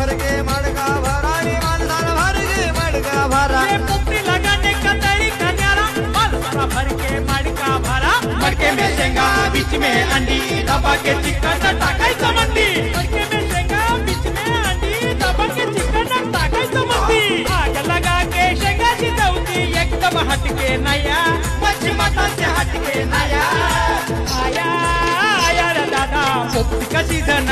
भर के मडका भरा रे माणसाला भर के मडका भरा ये पोपटी लगाने का तरीका न्यारा माणसाला भर के मडका भरा मडके में शेंगा बीच में अंडी दबा के चिकन टाकायचं मंदी मडके में शेंगा बीच में अंडी दबा के चिकन टाकायचं मंदी आग लगा के शेंगा शिजवती एकदम हटके नया मच्छी माताचे हटके नया आया आया रे दादा पोपटी का सीझन